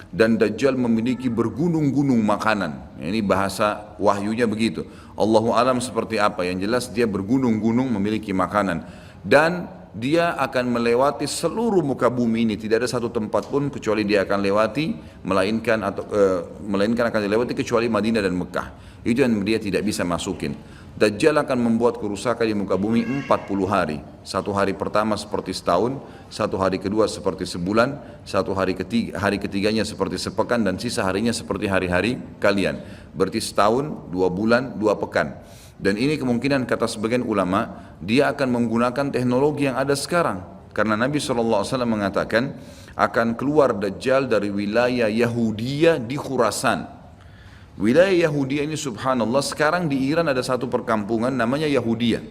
A: dan Dajjal memiliki bergunung-gunung makanan. Ini bahasa wahyunya begitu. Allahu alam seperti apa, yang jelas dia bergunung-gunung memiliki makanan. Dan dia akan melewati seluruh muka bumi ini, tidak ada satu tempat pun kecuali dia akan lewati, melainkan akan dilewati kecuali Madinah dan Mekah. Itu yang dia tidak bisa masukin. Dajjal akan membuat kerusakan di muka bumi 40 hari. Satu hari pertama seperti setahun, satu hari kedua seperti sebulan, satu hari ketiganya seperti sepekan, dan sisa harinya seperti hari-hari kalian. Berarti setahun, 2 bulan, 2 pekan. Dan ini kemungkinan kata sebagian ulama, dia akan menggunakan teknologi yang ada sekarang. Karena Nabi SAW mengatakan akan keluar Dajjal dari wilayah Yahudiyah di Khurasan. Wilayah Yahudi ini subhanallah, sekarang di Iran ada satu perkampungan namanya Yahudiyah.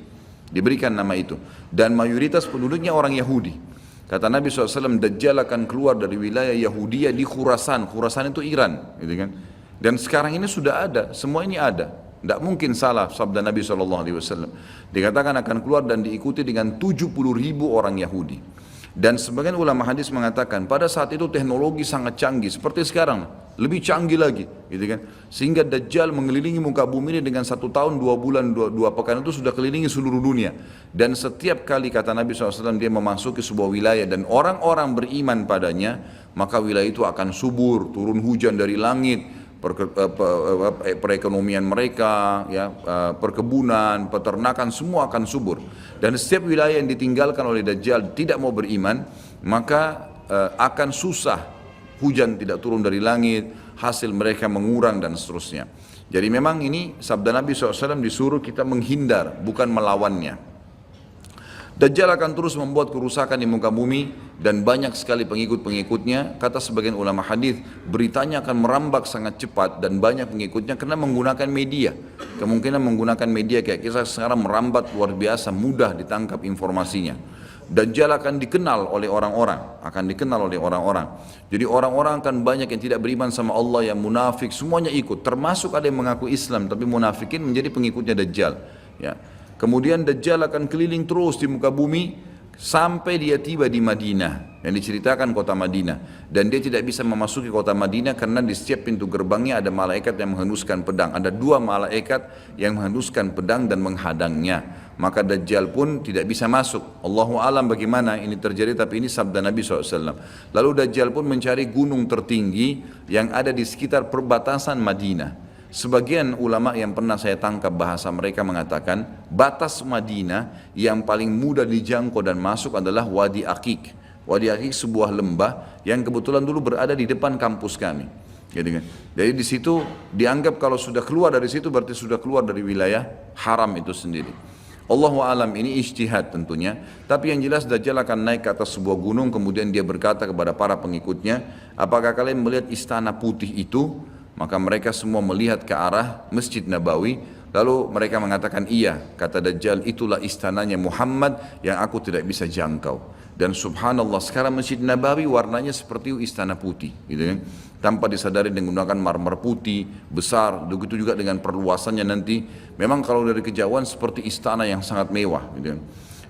A: Diberikan nama itu. Dan mayoritas penduduknya orang Yahudi. Kata Nabi SAW, Dajjal akan keluar dari wilayah Yahudi di Khurasan. Khurasan itu Iran, gitu kan. Dan sekarang ini sudah ada, semua ini ada. Tidak mungkin salah sabda Nabi SAW. Dikatakan akan keluar dan diikuti dengan 70.000 orang Yahudi. Dan sebagian ulama hadis mengatakan pada saat itu teknologi sangat canggih seperti sekarang, lebih canggih lagi, gitu kan. Sehingga Dajjal mengelilingi muka bumi ini dengan 1 tahun 2 bulan 2 pekan itu sudah kelilingi seluruh dunia. Dan setiap kali kata Nabi SAW dia memasuki sebuah wilayah dan orang-orang beriman padanya, maka wilayah itu akan subur, turun hujan dari langit, perekonomian mereka, ya, perkebunan, peternakan semua akan subur. Dan setiap wilayah yang ditinggalkan oleh Dajjal tidak mau beriman, maka akan susah, hujan tidak turun dari langit, hasil mereka mengurang dan seterusnya. Jadi memang ini sabda Nabi SAW disuruh kita menghindar, bukan melawannya. Dajjal akan terus membuat kerusakan di muka bumi dan banyak sekali pengikut-pengikutnya. Kata sebagian ulama hadis, beritanya akan merambak sangat cepat dan banyak pengikutnya karena menggunakan media. Kemungkinan menggunakan media kayak kita sekarang merambat luar biasa, mudah ditangkap informasinya. Dajjal akan dikenal oleh orang-orang, Jadi orang-orang akan banyak yang tidak beriman sama Allah, yang munafik, semuanya ikut. Termasuk ada yang mengaku Islam tapi munafikin menjadi pengikutnya Dajjal. Ya. Kemudian Dajjal akan keliling terus di muka bumi sampai dia tiba di Madinah, yang diceritakan kota Madinah. Dan dia tidak bisa memasuki kota Madinah karena di setiap pintu gerbangnya ada malaikat yang menghunuskan pedang. Ada 2 malaikat yang menghunuskan pedang dan menghadangnya. Maka Dajjal pun tidak bisa masuk. Allahu alam bagaimana ini terjadi, tapi ini sabda Nabi SAW. Lalu Dajjal pun mencari gunung tertinggi yang ada di sekitar perbatasan Madinah. Sebagian ulama yang pernah saya tangkap bahasa mereka mengatakan batas Madinah yang paling mudah dijangkau dan masuk adalah Wadi Aqiq. Wadi Aqiq sebuah lembah yang kebetulan dulu berada di depan kampus kami. Jadi di situ dianggap kalau sudah keluar dari situ berarti sudah keluar dari wilayah haram itu sendiri. Allahu alam, ini ijtihad tentunya. Tapi yang jelas Dajjal akan naik ke atas sebuah gunung, kemudian dia berkata kepada para pengikutnya, apakah kalian melihat istana putih itu? Maka mereka semua melihat ke arah Masjid Nabawi. Lalu mereka mengatakan iya. Kata Dajjal, itulah istananya Muhammad yang aku tidak bisa jangkau. Dan subhanallah sekarang Masjid Nabawi warnanya seperti istana putih, gitu kan? Tanpa disadari dengan menggunakan marmer putih besar. Begitu juga dengan perluasannya nanti. Memang kalau dari kejauhan seperti istana yang sangat mewah, gitu kan?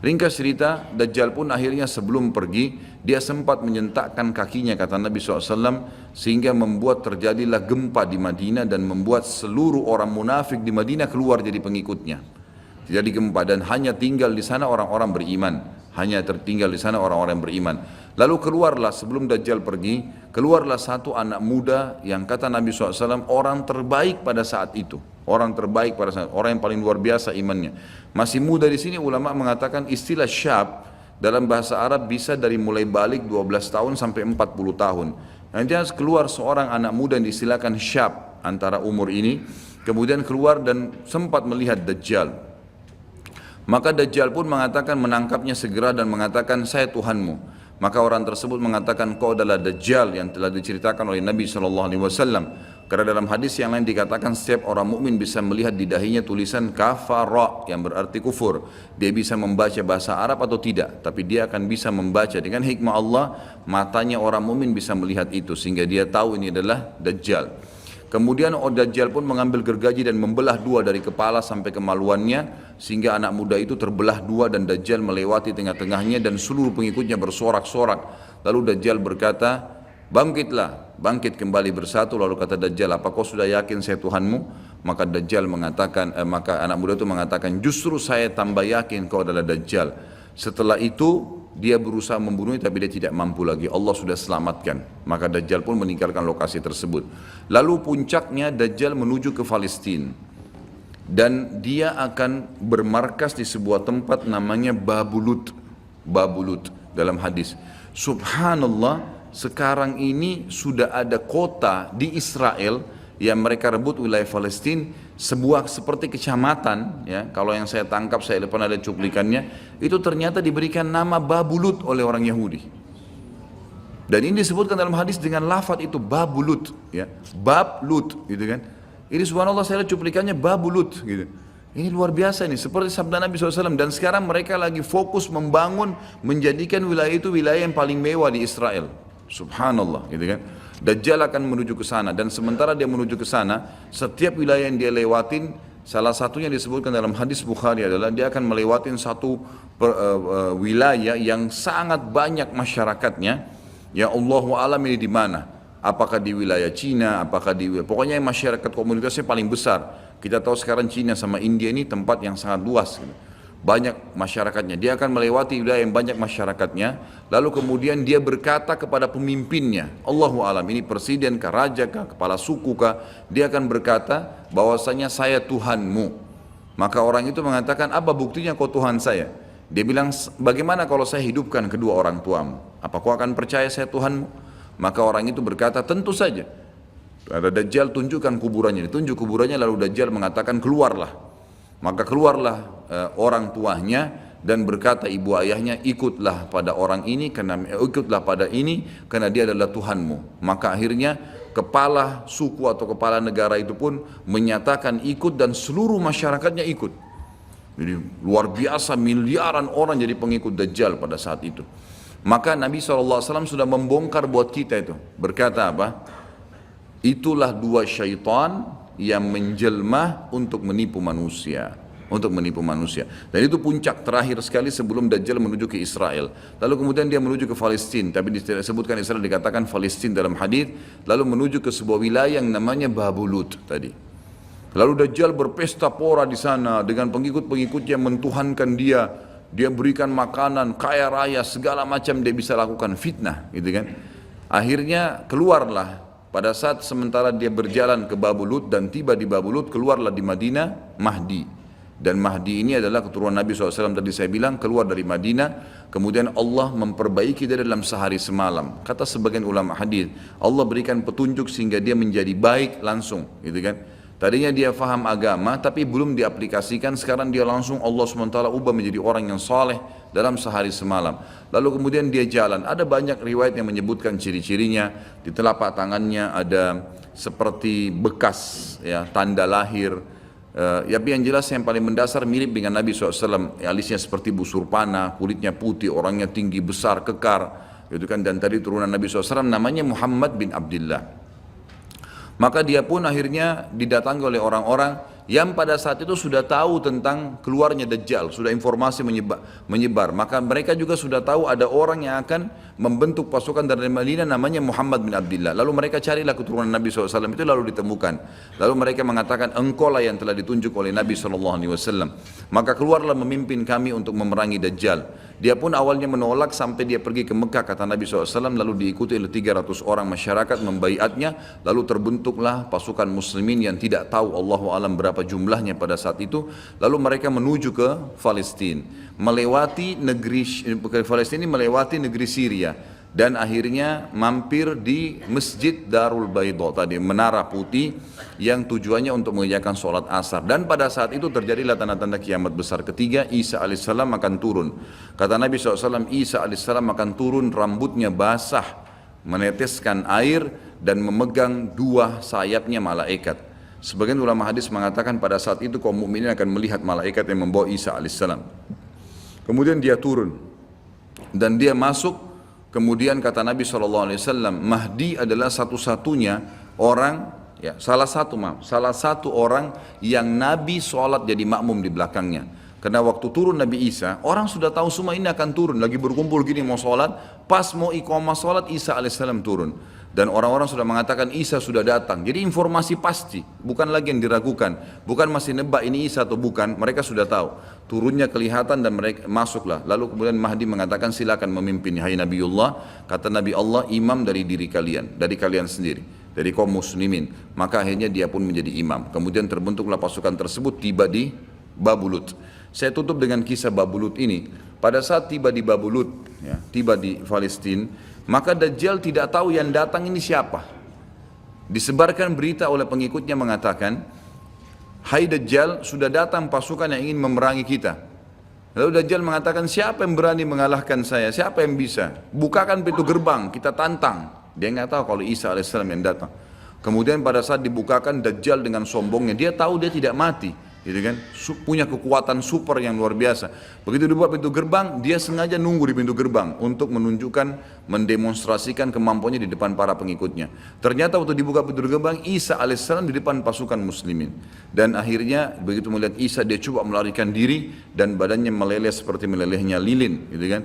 A: Ringkas cerita, Dajjal pun akhirnya sebelum pergi, dia sempat menyentakkan kakinya, kata Nabi SAW, sehingga membuat terjadilah gempa di Madinah dan membuat seluruh orang munafik di Madinah keluar jadi pengikutnya. Jadi gempa dan hanya tinggal di sana orang-orang beriman. Hanya tertinggal di sana orang-orang beriman. Lalu keluarlah sebelum Dajjal pergi, keluarlah satu anak muda yang kata Nabi SAW orang terbaik pada saat itu. Orang terbaik pada saat, orang yang paling luar biasa imannya. Masih muda di sini ulama mengatakan istilah syab dalam bahasa Arab bisa dari mulai balik 12 tahun sampai 40 tahun. Nanti keluar seorang anak muda yang diistilahkan syab antara umur ini, kemudian keluar dan sempat melihat Dajjal. Maka Dajjal pun mengatakan menangkapnya segera dan mengatakan saya Tuhanmu. Maka orang tersebut mengatakan kau adalah Dajjal yang telah diceritakan oleh Nabi SAW. Karena dalam hadis yang lain dikatakan setiap orang mukmin bisa melihat di dahinya tulisan kafara yang berarti kufur. Dia bisa membaca bahasa Arab atau tidak, tapi dia akan bisa membaca dengan hikmah Allah. Matanya orang mukmin bisa melihat itu sehingga dia tahu ini adalah Dajjal. Kemudian Dajjal pun mengambil gergaji dan membelah 2 dari kepala sampai kemaluannya sehingga anak muda itu terbelah 2 dan Dajjal melewati tengah-tengahnya dan seluruh pengikutnya bersorak-sorak. Lalu Dajjal berkata, bangkitlah, bangkit kembali bersatu. Lalu kata Dajjal, apa kau sudah yakin saya Tuhanmu? Maka Dajjal mengatakan, maka anak muda itu mengatakan, justru saya tambah yakin kau adalah Dajjal. Setelah itu dia berusaha membunuhnya tapi dia tidak mampu lagi. Allah sudah selamatkan. Maka Dajjal pun meninggalkan lokasi tersebut. Lalu puncaknya Dajjal menuju ke Palestina. Dan dia akan bermarkas di sebuah tempat namanya Babulut. Babulut dalam hadis. Subhanallah, sekarang ini sudah ada kota di Israel yang mereka rebut wilayah Palestina, sebuah seperti kecamatan, ya, kalau yang saya tangkap, saya pernah ada cuplikannya, itu ternyata diberikan nama Babulut oleh orang Yahudi. Dan ini disebutkan dalam hadis dengan lafaz itu Babulut, ya, Bablut, gitu kan. Ini subhanallah saya lihat cuplikannya Babulut, gitu. Ini luar biasa nih, seperti sabda Nabi SAW. Dan sekarang mereka lagi fokus membangun, menjadikan wilayah itu wilayah yang paling mewah di Israel. Subhanallah, gitu kan. Dajjal akan menuju ke sana, dan sementara dia menuju ke sana, setiap wilayah yang dia lewatin, salah satunya disebutkan dalam hadis Bukhari adalah dia akan melewatin satu wilayah yang sangat banyak masyarakatnya. Ya Allahu alam ini di mana? Apakah di wilayah Cina, apakah pokoknya masyarakat komunitasnya paling besar. Kita tahu sekarang Cina sama India ini tempat yang sangat luas, gitu. Banyak masyarakatnya. Dia akan melewati wilayah yang banyak masyarakatnya, lalu kemudian dia berkata kepada pemimpinnya, Allahu alam, ini presiden kah, raja kah, kepala suku kah, dia akan berkata bahwasanya saya Tuhanmu. Maka orang itu mengatakan, apa buktinya kau Tuhan saya? Dia bilang, bagaimana kalau saya hidupkan kedua orang tuamu? Apa kau akan percaya saya Tuhanmu? Maka orang itu berkata, tentu saja. Ada Dajjal, tunjukkan kuburannya. Ditunjuk kuburannya, lalu Dajjal mengatakan, keluarlah. Maka keluarlah orang tuanya dan berkata ibu ayahnya, ikutlah pada orang ini, ikutlah pada ini karena dia adalah Tuhanmu. Maka akhirnya kepala suku atau kepala negara itu pun menyatakan ikut, dan seluruh masyarakatnya ikut. Jadi luar biasa, miliaran orang jadi pengikut Dajjal pada saat itu. Maka Nabi SAW sudah membongkar buat kita itu. Berkata apa? Itulah dua syaitan yang menjelma untuk menipu manusia. Untuk menipu manusia. Dan itu puncak terakhir sekali sebelum Dajjal menuju ke Israel. Lalu kemudian dia menuju ke Palestina. Tapi disebutkan Israel, dikatakan Palestina dalam hadis. Lalu menuju ke sebuah wilayah yang namanya Babulut tadi. Lalu Dajjal berpesta pora di sana dengan pengikut-pengikutnya, mentuhankan dia. Dia berikan makanan, kaya raya, segala macam dia bisa lakukan, fitnah, gitu kan. Akhirnya keluarlah. Pada saat sementara dia berjalan ke Babulut dan tiba di Babulut, keluarlah di Madinah Mahdi. Dan Mahdi ini adalah keturunan Nabi SAW, tadi saya bilang, keluar dari Madinah. Kemudian Allah memperbaiki dia dalam sehari semalam. Kata sebagian ulama hadis, Allah berikan petunjuk sehingga dia menjadi baik langsung, gitu kan. Tadinya dia faham agama tapi belum diaplikasikan, sekarang dia langsung Allah SWT ubah menjadi orang yang saleh dalam sehari semalam. Lalu kemudian dia jalan. Ada banyak riwayat yang menyebutkan ciri-cirinya. Di telapak tangannya ada seperti bekas, ya, tanda lahir. Ya, yang jelas yang paling mendasar mirip dengan Nabi SAW. Alisnya seperti busur panah, kulitnya putih, orangnya tinggi, besar, kekar, gitu kan. Dan tadi turunan Nabi SAW namanya Muhammad bin Abdullah. Maka dia pun akhirnya didatangi oleh orang-orang yang pada saat itu sudah tahu tentang keluarnya Dajjal, sudah informasi menyebar. Maka mereka juga sudah tahu ada orang yang akan membentuk pasukan dari Madinah namanya Muhammad bin Abdullah. Lalu mereka carilah keturunan Nabi SAW itu, lalu ditemukan. Lalu mereka mengatakan, engkau lah yang telah ditunjuk oleh Nabi SAW. Maka keluarlah memimpin kami untuk memerangi Dajjal. Dia pun awalnya menolak sampai dia pergi ke Mekah, kata Nabi SAW, lalu diikuti oleh 300 orang masyarakat membaiatnya. Lalu terbentuklah pasukan muslimin yang tidak tahu Allahu alam berapa jumlahnya pada saat itu. Lalu mereka menuju ke Palestina, melewati negeri Syria, dan akhirnya mampir di Masjid Darul Baidha tadi, menara putih yang tujuannya untuk mengerjakan sholat asar. Dan pada saat itu terjadilah tanda-tanda kiamat besar ketiga. Isa alaihissalam akan turun. Kata Nabi SAW, Isa alaihissalam akan turun, rambutnya basah, meneteskan air, dan memegang dua sayapnya malaikat. Sebagian ulama hadis mengatakan pada saat itu kaum mukminin akan melihat malaikat yang membawa Isa alaihissalam. Kemudian dia turun dan dia masuk. Kemudian kata Nabi SAW, Mahdi adalah satu-satunya orang, ya, salah satu orang yang Nabi sholat jadi makmum di belakangnya. Karena waktu turun Nabi Isa, orang sudah tahu semua ini akan turun, lagi berkumpul gini mau sholat, pas mau iqamah sholat Isa alaihissalam turun. Dan orang-orang sudah mengatakan Isa sudah datang. Jadi informasi pasti, bukan lagi yang diragukan, bukan masih nebak ini Isa atau bukan, mereka sudah tahu. Turunnya kelihatan dan mereka masuklah. Lalu kemudian Mahdi mengatakan, silakan memimpin hai Nabiullah. Kata Nabi Allah, imam dari diri kalian, dari kalian sendiri, dari kaum muslimin. Maka akhirnya dia pun menjadi imam. Kemudian terbentuklah pasukan tersebut, tiba di Babulut. Saya tutup dengan kisah Babulut ini. Pada saat tiba di Babulut, ya, tiba di Palestina, maka Dajjal tidak tahu yang datang ini siapa. Disebarkan berita oleh pengikutnya mengatakan, hai Dajjal, sudah datang pasukan yang ingin memerangi kita. Lalu Dajjal mengatakan, siapa yang berani mengalahkan saya? Siapa yang bisa? Bukakan pintu gerbang, kita tantang. Dia nggak tahu kalau Isa alaihissalam yang datang. Kemudian pada saat dibukakan, Dajjal dengan sombongnya, dia tahu dia tidak mati. gitu kan, punya kekuatan super yang luar biasa. Begitu dibuat pintu gerbang, dia sengaja nunggu di pintu gerbang untuk menunjukkan, mendemonstrasikan kemampuannya di depan para pengikutnya. Ternyata waktu dibuka pintu gerbang, Isa alaihissalam di depan pasukan muslimin. Dan akhirnya begitu melihat Isa, dia coba melarikan diri dan badannya meleleh seperti melelehnya lilin, gitu kan.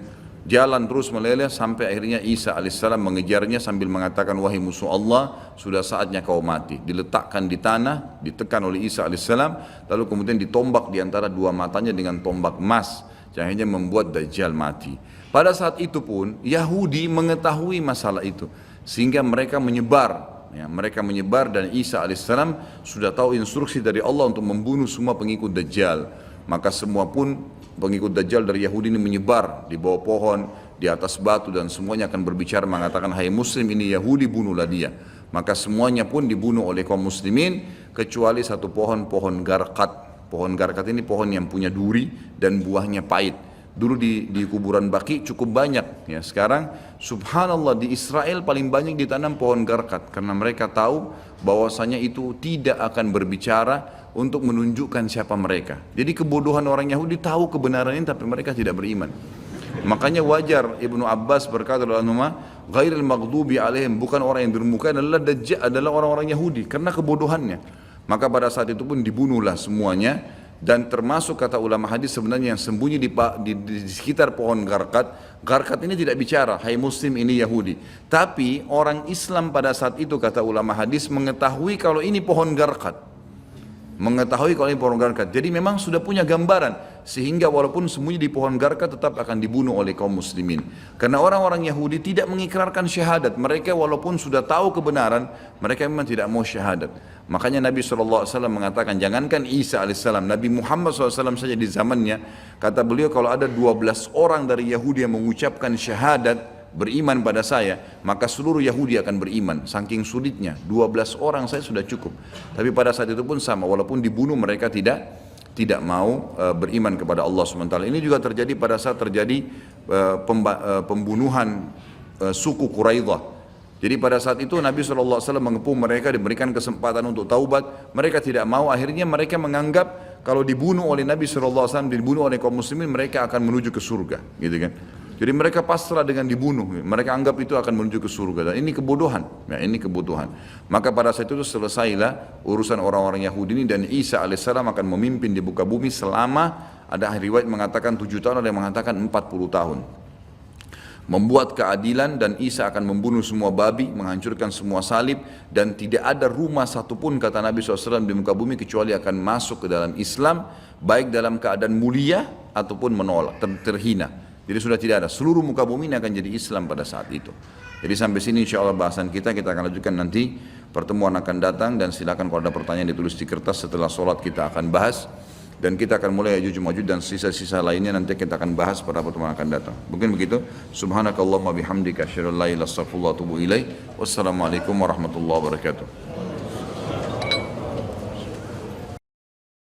A: Jalan terus meleleh sampai akhirnya Isa alaihissalam mengejarnya sambil mengatakan, wahai musuh Allah, sudah saatnya kau mati. Diletakkan di tanah, ditekan oleh Isa alaihissalam, lalu kemudian ditombak di antara dua matanya dengan tombak emas, yang akhirnya membuat Dajjal mati. Pada saat itu pun Yahudi mengetahui masalah itu, sehingga mereka menyebar. Ya, mereka menyebar dan Isa alaihissalam sudah tahu instruksi dari Allah untuk membunuh semua pengikut Dajjal. Maka semua pun pengikut Dajjal dari Yahudi ini menyebar di bawah pohon, di atas batu, dan semuanya akan berbicara mengatakan, hai muslim, ini Yahudi, bunuhlah dia. Maka semuanya pun dibunuh oleh kaum muslimin kecuali satu pohon, pohon garkat. Pohon garkat ini pohon yang punya duri dan buahnya pahit. Dulu di kuburan Baqi cukup banyak, ya. Sekarang subhanallah di Israel paling banyak ditanam pohon garkat karena mereka tahu bahwasanya itu tidak akan berbicara untuk menunjukkan siapa mereka. Jadi kebodohan orang Yahudi, tahu kebenaran ini tapi mereka tidak beriman. Makanya wajar Ibnu Abbas berkata dalam nama ghairil maghdubi alaihim, bukan orang yang durmuka adalah Dajjal, adalah orang-orang Yahudi karena kebodohannya. Maka pada saat itu pun dibunuhlah semuanya. Dan termasuk kata ulama hadis sebenarnya yang sembunyi di sekitar pohon garkat. Garkat ini tidak bicara, hai muslim, ini Yahudi. Tapi orang Islam pada saat itu kata ulama hadis mengetahui kalau ini pohon garkat. Mengetahui kalau ini pohon garkat. Jadi memang sudah punya gambaran, sehingga walaupun sembunyi di pohon garkat tetap akan dibunuh oleh kaum muslimin. Karena orang-orang Yahudi tidak mengikrarkan syahadat. Mereka walaupun sudah tahu kebenaran, mereka memang tidak mau syahadat. Makanya Nabi SAW mengatakan, jangankan Isa AS, Nabi Muhammad SAW saja di zamannya, kata beliau, kalau ada 12 orang dari Yahudi yang mengucapkan syahadat, beriman pada saya, maka seluruh Yahudi akan beriman. Saking sulitnya, 12 orang saya sudah cukup. Tapi pada saat itu pun sama, walaupun dibunuh mereka tidak mau beriman kepada Allah SWT. Ini juga terjadi pada saat terjadi pembunuhan suku Quraidah. Jadi pada saat itu Nabi SAW mengepung mereka, diberikan kesempatan untuk taubat. Mereka tidak mau, akhirnya mereka menganggap kalau dibunuh oleh Nabi SAW, dibunuh oleh kaum muslimin, mereka akan menuju ke surga, gitu kan. Jadi mereka pasrah dengan dibunuh, mereka anggap itu akan menuju ke surga. Dan ini kebodohan, ya, ini kebutuhan. Maka pada saat itu selesailah urusan orang-orang Yahudi ini, dan Isa alaihissalam akan memimpin di muka bumi selama, ada riwayat mengatakan 7 tahun, ada yang mengatakan 40 tahun. Membuat keadilan, dan Isa akan membunuh semua babi, menghancurkan semua salib, dan tidak ada rumah satupun kata Nabi SAW di muka bumi kecuali akan masuk ke dalam Islam, baik dalam keadaan mulia ataupun menolak, terhina. Jadi sudah tidak ada, seluruh muka bumi ini akan jadi Islam pada saat itu. Jadi sampai sini insya Allah bahasan kita akan lanjutkan nanti, pertemuan akan datang, dan silakan kalau ada pertanyaan ditulis di kertas, setelah sholat kita akan bahas. Dan kita akan mulai Ya'juj Ma'juj dan sisa-sisa lainnya nanti kita akan bahas pada pertemuan akan datang. Mungkin begitu. Subhanakallahumma bihamdika asyhadu an la ilaha illa anta astaghfiruka wa atubu ilaik. Wassalamualaikum warahmatullahi wabarakatuh.